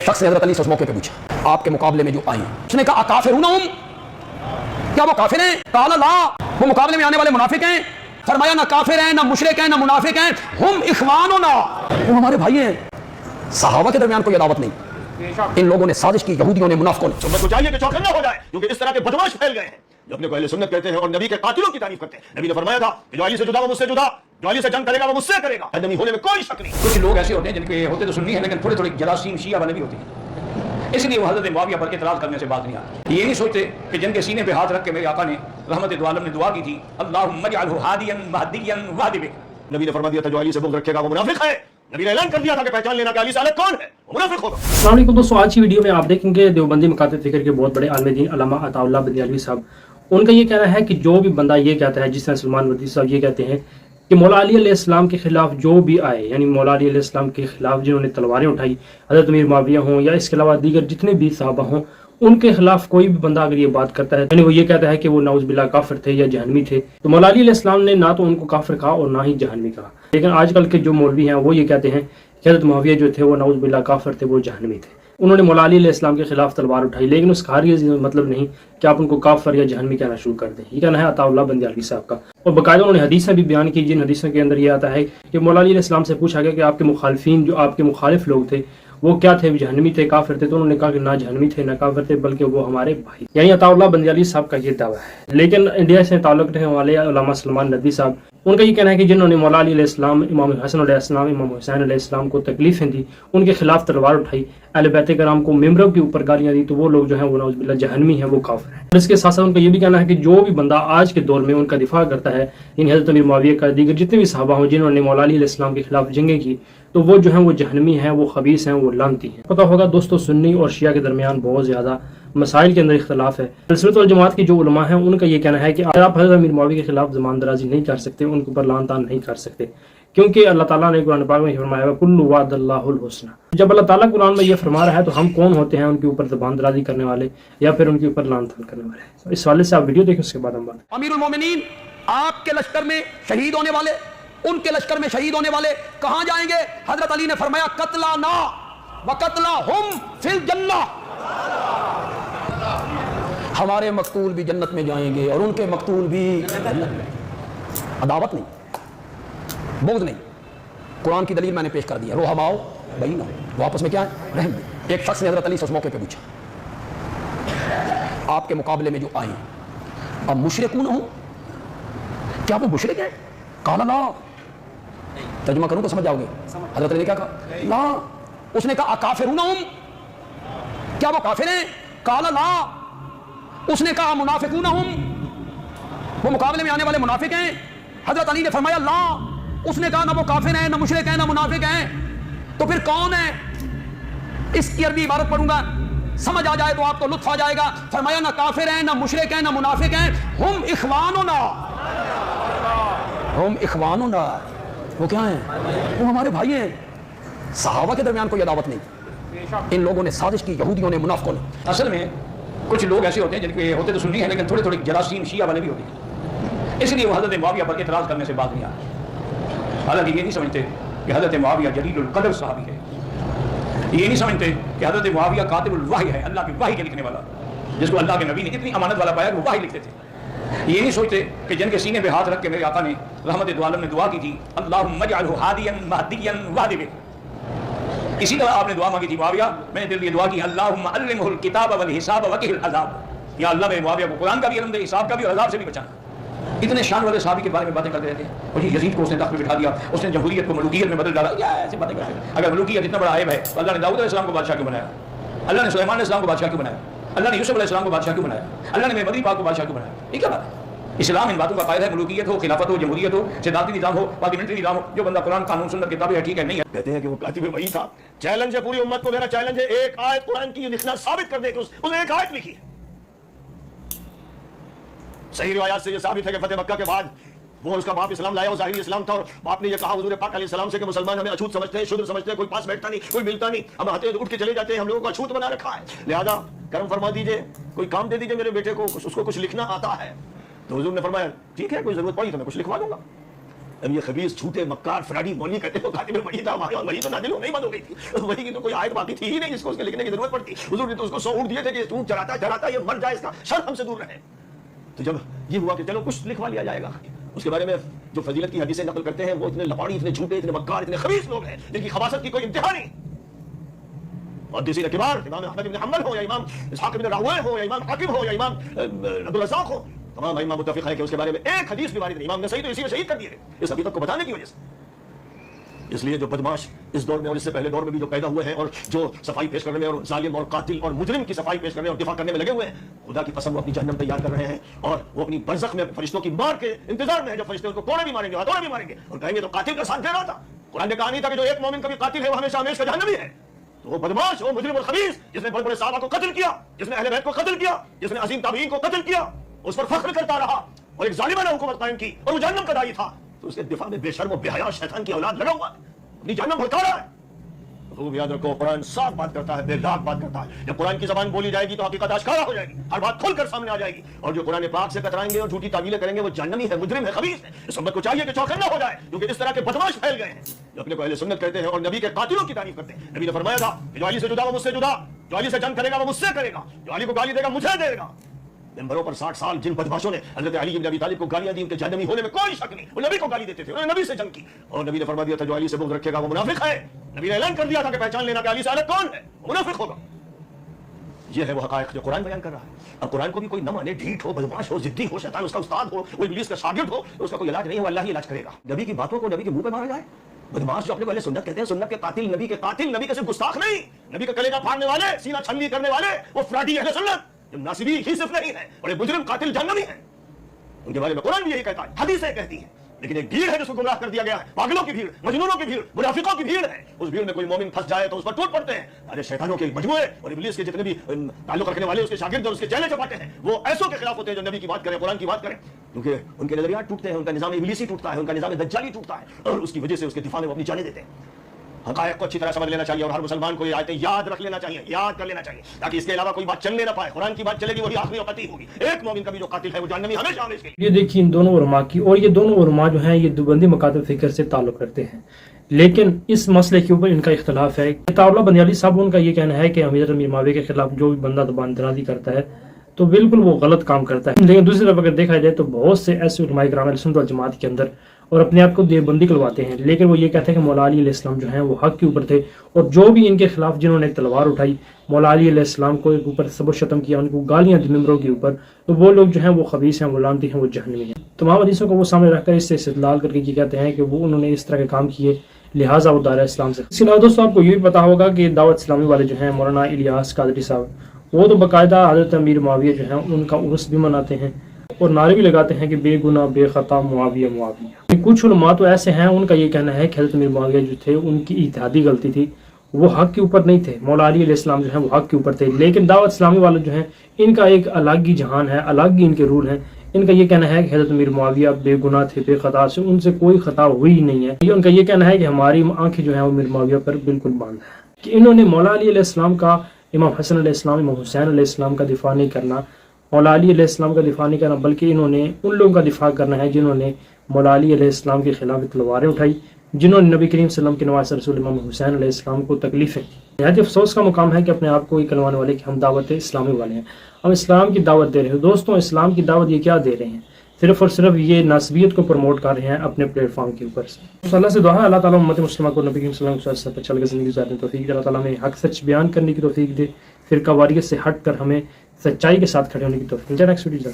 शख्स ने हज़रत अली से उस मौके पे पूछा, आपके मुकाबले में जो आई, उसने कहा अकाफिरून हुम, क्या वो काफिर हैं? काला ला, वो मुकाबले में आने वाले मुनाफिक हैं। फरमाया ना काफिर हैं, ना मुशरिक हैं, ना मुनाफिक हैं, हम इखवानुना, वो हमारे भाई हैं। सहाबा के दरमियान कोई अदावत नहीं, इन लोगों ने साजिश की, यहूदियों ने, मुनाफिकों ने। सुन्नत को चाहिए कि चौकन्ना हो जाए, क्योंकि इस तरह के बदमाश फैल गए हैं जो अपने को अहले सुन्नत कहते हैं और नबी के कातिलों की तारीफ करते हैं। नबी ने फरमाया था कि जो अली से जुदा वो मुझसे जुदा, जो अली से जंग करेगा वो मुझसे करेगा, नबी होने में कोई शक नहीं। कुछ लोग ऐसे होते हैं जिनके होते तो सुन्नी है लेकिन थोड़े थोड़े जरासीम शिया वाले भी होते हैं, इसलिए वो हज़रत मुआविया पर एतराज़ करने से बात नहीं आती। ये नहीं सोचते कि जिनके सीने पे हाथ रख के मेरे आका ने रहमत दो आलम ने दुआ की थी, अल्लाहुम्मा जअलहु हादियन महदियन वादिबिक। नबी ने फरमा दिया था जो अली से बुग़्ज़ रखेगा वो मुनाफिक है। नबी ने ऐलान कर दिया था कि पहचान लेना कि अली से अलग कौन है, वो मुनाफिक होगा। अस्सलाम वालेकुम दोस्तों, आज की वीडियो में आप देखेंगे देवबंदी मकातब फ़िक्र के बहुत बड़े आलिम दीन अल्लामा अताउल्लाह बंदियालवी साहब। उनका ये कहना है कि जो भी बंदा ये कहता है, जिस तरह सलमान वर्दी साहब ये कहते हैं कि मौला अली अलैहिस्सलाम के खिलाफ जो भी आए, यानी मौला अली अलैहिस्सलाम के खिलाफ जिन्होंने तलवारें उठाई, हज़रत अमीर मुआविया हों या इसके अलावा दीगर जितने भी सहाबा हों, उनके खिलाफ कोई भी बंदा अगर ये बात करता है, यानी वो ये कहता है कि वो नाउज़ बिल्लाह काफिर थे या जहन्नमी थे, तो मौला अली अलैहिस्सलाम ने ना तो उनको काफिर कहा और ना ही जहन्नमी कहा। लेकिन आजकल के जो मौलवी हैं वो ये कहते हैं कि हज़रत मुआविया जो थे वो नाउज़ बिल्लाह काफिर थे, वो जहन्नमी थे। उन्होंने मौला अली अलैहिस्सलाम के खिलाफ तलवार उठाई, लेकिन उसका हरगिज़ मतलब नहीं कि आप उनको काफिर या जहन्नमी कहना शुरू कर दें। ये कहना है अताउल्लाह बंदियालवी साहब का। और बाकायदा उन्होंने हदीसें भी बयान की, जिन हदीसों के अंदर ये आता है कि मौला अली अलैहिस्सलाम से पूछा गया कि आपके मुखालिफिन, जो आपके मुखालिफ लोग थे, वो क्या थे, जहन्नमी थे, काफिर थे? तो उन्होंने कहा कि ना जहन्नमी थे ना काफिर थे, बल्कि वो हमारे भाई। यानी अताउल्लाह बंदियालवी साहब का ये दावा है। लेकिन इंडिया से ताल्लुक़ रखने वाले उलमा सलमान नदवी साहब, उनका ये कहना है कि जिन्होंने मौला अली अलैहिस्सलाम, इमाम हसन अलैहिस्सलाम, इमाम हुसैन अलैहिस्सलाम को तकलीफें दी, उनके खिलाफ तलवार उठाई, अहले बैत कराम को मिंबरों के ऊपर गालियां दी, तो वो लोग जो हैं वो नाउज़ बिल्लाह जहन्नमी हैं, वो काफिर हैं। इसके साथ साथ उनका ये भी कहना है कि जो भी बंदा आज के दौर में उनका दिफा करता है, यानी हज़रत अमीर मुआविया का, दीगर जितने भी सहाबा हों जिन्होंने मौला अली अलैहिस्सलाम के खिलाफ जंगें की, तो वो जो हैं वो जहन्नमी हैं, वो खबीस हैं, वो लानती हैं। पता होगा दोस्तों, सुन्नी और शिया के दरमियान बहुत ज़्यादा मसाइल के अंदर इख्तलाफ है। सुन्नत वल जमात की जो उलमा हैं उनका ये कहना है कि अगर आप हज़रत अमीर मुआविया के खिलाफ ज़बान दराजी नहीं कर सकते, उनके ऊपर लान तान नहीं कर सकते, क्योंकि अल्लाह ताला ने कुरान पाक में फरमाया है कुल्लु वादल्लाहुल हुस्ना। जब अल्लाह ताला कुरान में ये फरमा रहा है तो हम कौन होते हैं उनके ऊपर ज़बान दराजी करने वाले या फिर उनके ऊपर लान तान करने वाले? तो इस वाले से आप वीडियो देखें, उसके बाद हम बात। अमीरुल मोमिनीन, आपके लश्कर में शहीद होने वाले, उनके लश्कर में शहीद होने वाले कहां जाएंगे? हजरत अली ने फरमाया कतला ना व कतला हुम फिल जन्नह, हमारे मकतूल भी जन्नत में जाएंगे और उनके मकतूल भी जन्नत में। अदावत नहीं, बुग़्ज़ नहीं, कुरान की दलील मैंने पेश कर दिया, रोहमाओ बहीनो, वो आपस में क्या है? रहम। एक शख्स ने हज़रत अली से उस मौके पे पूछा, आपके मुकाबले में जो आई, अब मुशरिकून हो, क्या वो मुशरिक है? काला ला, तर्जुमा करूं तो समझ जाओगे। हज़रत अली ने क्या कहा? ला। उसने कहा अकाफिरून हुम, क्या वो काफिर हैं? काला ला। उसने कहा मुनाफिकून हुम, वो मुकाबले में आने वाले मुनाफिक हैं। हज़रत अली ने फरमाया ला। उसने कहा ना वो काफिर हैं, ना मुशरिक हैं, ना मुनाफिक हैं, तो फिर कौन है? इसकी अरबी इबारत पढ़ूंगा, समझ आ जाए तो आपको लुत्फ आ जाएगा। फरमाया ना काफिर हैं, ना मुशरिक हैं, ना मुनाफिक हैं, हम इखवानुना, हम इखवानुना, वो क्या हैं? वो हमारे भाई हैं। सहाबा के दरमियान कोई अदावत नहीं, इन लोगों ने साजिश की, यहूदियों ने, मुनाफिकों ने। असल में कुछ लोग ऐसे होते हैं जिनके होते तो सुन्नी है लेकिन थोड़े थोड़े जरासीम शिया वाले भी होते हैं, इसलिए वो हज़रत मुआविया पर एतराज़ करने से बात नहीं आती। हालांकि ये नहीं समझते कि हज़रत मुआविया जलीलुल क़द्र सहाबी है, ये नहीं समझते कि हज़रत मुआविया कातिबुल वही है, अल्लाह की वही के लिखने वाला, जिसको अल्लाह के नबी ने इतनी अमानत वाला पाया वो वही लिखते थे। ये नहीं सोचते कि जिनके सीने पे हाथ रख के मेरे आका ने रहमत दो आलम ने दुआ की थी, अल्लाहुम्मा जअलहु हादियन महदियन वादिबिक। इसी तरह आपने दुआ मांगी थी मुआविया, मैंने तेरे लिए दुआ की अल्लाहुम्मा अल्लिमहुल किताब वल हिसाब वक़िहिल अज़ाब, या अल्लाह मेरे मुआविया को कुरान का भी इल्म दे, हिसाब का भी और अज़ाब से भी बचाना। इतने शान वाले सहाबी के बारे में बातें करते रहते हैं। और ये यजीद को उसने तख्त पे बिठा दिया, उसने जमहूरियत को मलूकियत में बदल डाला, या ऐसे बातें करते हैं। अगर मलूकियत इतना बड़ा ऐब है तो अल्लाह ने दाऊद अलैहिस्सलाम को बादशाह क्यों बनाया? अल्लाह ने सुलेमान अलैहिस्सलाम को बादशाह क्यों बनाया? अल्लाह ने यूसुफ अलैहिस्सलाम को बादशाह क्यों बनाया? अल्लाह ने मेमरी पाक को बादशाह क्यों बनाया? ये क्या बात है? इस्लाम इन बातों का कायदा है, मलूकियत हो, खिलाफत हो, जमहूरियत हो, सिद्धांती निज़ाम हो, पार्लियामेंट्री निज़ाम हो, जो बंदा कुरान कानून सुन्नत किताबें है ठीक है नहीं है। कहते हैं कि वो कातिब वही था। चैलेंज है पूरी उम्मत को, मेरा चैलेंज है, एक आयत कुरान की लिखना साबित कर दे कि उसने एक आयत लिखी है। सही रिवायात से ये साबित है कि फतेह मक्का के बाद वो उसका बाप इस्लाम लाया, वो ज़ाहिरी इस्लाम था, और बाप ने ये कहा हुजूर पाक अलैहि सलाम से कि मुसलमान हमें अछूत समझते हैं, शुद्र समझते हैं, कोई पास बैठता नहीं, कोई मिलता नहीं, हम आते हैं तो उठ के चले जाते हैं, हम लोगों को अछूत बना रखा है, लिहाजा करम फरमा दीजिए, कोई काम दे दीजिए मेरे बेटे को, उसको कुछ लिखना आता है। तो हुजूर ने फरमाया ठीक है, कोई जरूरत पड़ी तो मैं कुछ लिखवा दूंगा। اب یہ خبیث جھوٹے مکار فراڈی مولوی کہتے ہیں کاتب وحی تھا ہمارے، اور وحی تو نازل نہیں بند ہو گئی تھی، وحی کی تو کوئی آیت باقی تھی ہی نہیں جس کو اس کے لکھنے کی ضرورت پڑتی. حضور نے تو اس کو 100 اونٹ دیے تھے کہ تو چراتا یہ مر جائے، اس کا شر ہم سے دور رہے. تو جب یہ ہوا کہ چلو کچھ لکھوا لیا جائے گا، اس کے بارے میں جو فضیلت کی حدیثیں نقل کرتے ہیں وہ اتنے لپاڑی، اتنے جھوٹے، اتنے مکار، اتنے خبیث لوگ ہیں جن کی خباثت کی کوئی انتہا نہیں. محدثین کبار، امام احمد بن حنبل ہو یا امام اسحاق بن راہویہ ہو یا امام حاکم ہو یا امام عبدالرزاق ہو، تمام ائمہ متفق ہیں کہ اس کے بارے میں ایک حدیث بھی وارد نہیں. امام نسائی تو اسی میں شہید کر دیے اس حقیقت کو بتانے کی وجہ سے. اس لیے جو بدماش اس دور میں اور اس سے پہلے دور میں بھی جو پیدا ہوئے ہیں اور جو صفائی پیش کرنے میں اور ظالم اور قاتل اور مجرم کی صفائی پیش کرنے اور دفاع کرنے میں لگے ہوئے ہیں، خدا کی قسم وہ اپنی جہنم تیار کر رہے ہیں اور وہ اپنی برزخ میں فرشتوں کی مار کے انتظار میں ہے. جب فرشتے ان کو کوڑے بھی ماریں گے، ہتھوڑے بھی ماریں گے اور کہیں گے تو قاتل کا ساتھ دے رہا تھا. قرآن نے کہا نہیں تھا کہ جو ایک مومن کا بھی قاتل ہے وہ ہمیشہ ہمیشہ جہنمی ہے. تو وہ بدماش، وہ مجرم اور خبیث جس نے بڑے بڑے صحابہ کو قتل کیا، جس نے اہل بیت کو قتل کیا، جس نے عظیم تابعین کو قتل کیا، اس پر فخر کرتا رہا اور ایک ظالمانہ حکومت قائم کی اور وہ جہنم کا داعی تھا، تو اس کے دفاع میں بے شرم و بے حیا شیطان کی اولاد لگا ہوا ہے، اپنی جہنم بھڑکا رہا ہے. خوب یاد رکھو، قرآن صاف بات کرتا ہے، بے داغ بات کرتا ہے. جب قرآن کی زبان بولی جائے گی تو حقیقت آشکارا ہو جائے گی، ہر بات کھل کر سامنے آ جائے گی. اور جو قرآن پاک سے کترائیں گے اور جھوٹی تعویلیں کریں گے وہ جہنمی ہے، مجرم ہے، خبیث ہے. اس امت کو چاہیے کہ چوکنا ہو جائے، کیونکہ اس طرح کے بدماش پھیل گئے ہیں جو اپنے کو اہل سنت کہتے ہیں اور نبی کے قاتلوں کی تعریف کرتے ہیں. نبی نے فرمایا تھا کہ جو علی سے جدا وہ مجھ سے جدا، جو علی سے جنگ کرے گا وہ مجھ سے کرے گا، جو علی کو گالی دے گا مجھے دے گا. ممبروں پر 60 سال جن بدماشوں نے حضرت علی بن ابی طالب کو گالیاں دی، ان کے جہنمی ہونے میں کوئی شک نہیں. وہ نبی کو گالی دیتے تھے، انہوں نے نبی سے جنگ کی اور نبی نے فرما دیا تھا جو علی سے بغض رکھے گا وہ منافق ہے. نبی نے اعلان کر دیا تھا کہ پہچان لینا کہ علی سے الگ کون ہے، وہ منافق ہوگا. یہ ہے وہ حقائق جو قرآن بیان کر رہا ہے. اب قرآن کو بھی کوئی نہ مانے، ڈھیٹ ہو، بدماش ہو، ضدی ہو، شیطان اس کا استاد ہو، وہ ابلیس کا شاگرد ہو، تو اس کا کوئی علاج نہیں ہو، اللہ ہی علاج کرے گا. نبی کی باتوں کو نبی کے منہ پہ مارا جائے. بدماش جو اپنے کو اہل سنت کہتے ہیں، سنت کے قاتل، نبی کے قاتل، نبی کے صرف گستاخ نہیں، نبی کا کلیجہ پھاڑنے والے، سینہ چھلنی کرنے والے، وہ فراڈی اہل سنت جو ناصبی ہی صرف نہیں ہے، بڑے مجرم قاتل جہنمی ہیں. ان کے بارے میں قرآن بھی یہی کہتا ہے، حدیثیں کہتی ہیں. لیکن ایک بھیڑ ہے جس کو گمراہ کر دیا گیا ہے، پاگلوں کی بھیڑ، مجنونوں کی بھیڑ، منافقوں کی بھیڑ ہے. اس بھیڑ میں کوئی مومن پھنس جائے تو اس پر ٹوٹ پڑتے ہیں. ارے شیطانوں کے مجموعے اور ابلیس کے جتنے بھی تعلق رکھنے والے، اس کے شاگرد اور اس کے چہلے چپاٹے ہیں، وہ ایسوں کے خلاف ہوتے ہیں جو نبی کی بات کریں، قرآن کی بات کریں، کیونکہ ان کے نظریات ٹوٹتے ہیں، ان کا نظام ابلیسی ٹوٹتا ہے، ان کا نظام دجالی ٹوٹتا ہے اور اس کی وجہ سے اس کے دفاع میں وہ اپنی جانیں دیتے ہیں. حقائق کو اچھی طرح سمجھ لینا چاہیے اور ہر مسلمان کو یہ آیتیں یاد رکھ لینا چاہیے، یاد کر لینا چاہیے، تاکہ اس کے علاوہ کوئی بات چلنے نہ پائے. قرآن کی بات چلے گی وہی آخری اور قطعی ہوگی. ایک مومن کا بھی جو قاتل ہے وہ جہنمی ہمیشہ ہمیشہ. یہ دیکھیے ان دونوں علماء کی، اور یہ دونوں علماء جو ہیں یہ دیوبندی مکاتب فکر سے تعلق رکھتے ہیں، لیکن اس مسئلے کے اوپر ان کا اختلاف ہے. عطاء اللہ بندیالی صاحب ان کا یہ کہنا ہے کہ امیر معاویہ کے خلاف جو بھی بندہ زبان درازی کرتا ہے تو بالکل وہ غلط کام کرتا ہے. لیکن دوسری طرف اگر دیکھا جائے تو بہت سے ایسے علماء کرام اہل سنت والجماعت کے اندر اور اپنے آپ کو دیوبندی کلواتے ہیں، لیکن وہ یہ کہتے ہیں کہ مولا علی علیہ السلام جو ہیں وہ حق کے اوپر تھے، اور جو بھی ان کے خلاف جنہوں نے تلوار اٹھائی، مولا علی علیہ السلام کو ایک اوپر سب و شتم کیا، ان کو گالیاں دی ممبروں کے اوپر، تو وہ لوگ جو ہیں وہ خبیث ہیں، وہ لعنتی ہیں، وہ جہنمی ہیں. تمام حدیثوں کو وہ سامنے رکھ کر اس سے استدلال کر کے یہ کہتے ہیں کہ وہ انہوں نے اس طرح کے کام کیے لہٰذا وہ دائرہ اسلام سے. اس کے علاوہ دوستوں آپ کو یہ بھی پتا ہوگا کہ دعوت اسلامی والے جو ہیں مولانا الیاس قادری صاحب، وہ تو باقاعدہ حضرت امیر معاویہ جو ہیں ان کا عرس بھی مناتے ہیں اور نعرے بھی لگاتے ہیں کہ بے گناہ بے خطا معاویہ معاویہ. کچھ علماء تو ایسے ہیں ان کا یہ کہنا ہے کہ حضرت امیر معاویہ جو تھے ان کی اجتہادی غلطی تھی، وہ حق کے اوپر نہیں تھے، مولا علی علیہ السلام جو ہیں وہ حق کے اوپر تھے. لیکن دعوت اسلامی والے جو ہیں ان کا ایک الگ ہی جہان ہے، الگ ہی ان کے رول ہیں. ان کا یہ کہنا ہے کہ حضرت امیر معاویہ بے گناہ تھے، بے خطا سے ان سے کوئی خطا ہوئی ہی نہیں ہے. ان کا یہ کہنا ہے کہ ہماری آنکھیں جو ہیں وہ امیر معاویہ پر بالکل بند ہیں، کہ انہوں نے مولا علی علیہ السلام کا، امام حسن علیہ السلام، امام حسین علیہ السلام کا دفاع نہیں کرنا، مولا علی علیہ السلام کا دفاع نہیں کرنا، بلکہ انہوں نے ان لوگوں کا دفاع کرنا ہے جنہوں نے مولا علی علیہ السلام کے خلاف تلواریں اٹھائی، جنہوں نے نبی کریم صلی اللہ علیہ وسلم کے نواسہ رسول امام حسین علیہ السلام کو تکلیفیں. نہایت افسوس کا مقام ہے کہ اپنے آپ کو یہ کہلوانے والے کہ ہم دعوت اسلامی والے ہیں، ہم اسلام کی دعوت دے رہے ہیں. دوستوں اسلام کی دعوت یہ کیا دے رہے ہیں؟ صرف اور صرف یہ ناسبیت کو پروموٹ کر رہے ہیں اپنے پلیٹ فارم کے اوپر سے. اللہ سے دعا ہے اللہ تعالیٰ امت مسلمہ کو نبی کریم صلی اللہ علیہ وسلم پر چل کر زندگی گزارنے کی توفیق دے، اللہ تعالیٰ ہمیں حق سچ بیان کرنے کی توفیق دے، فرقہ واریت سے ہٹ کر ہمیں سچائی کے ساتھ کھڑے ہونے کی توفیق دے. Next video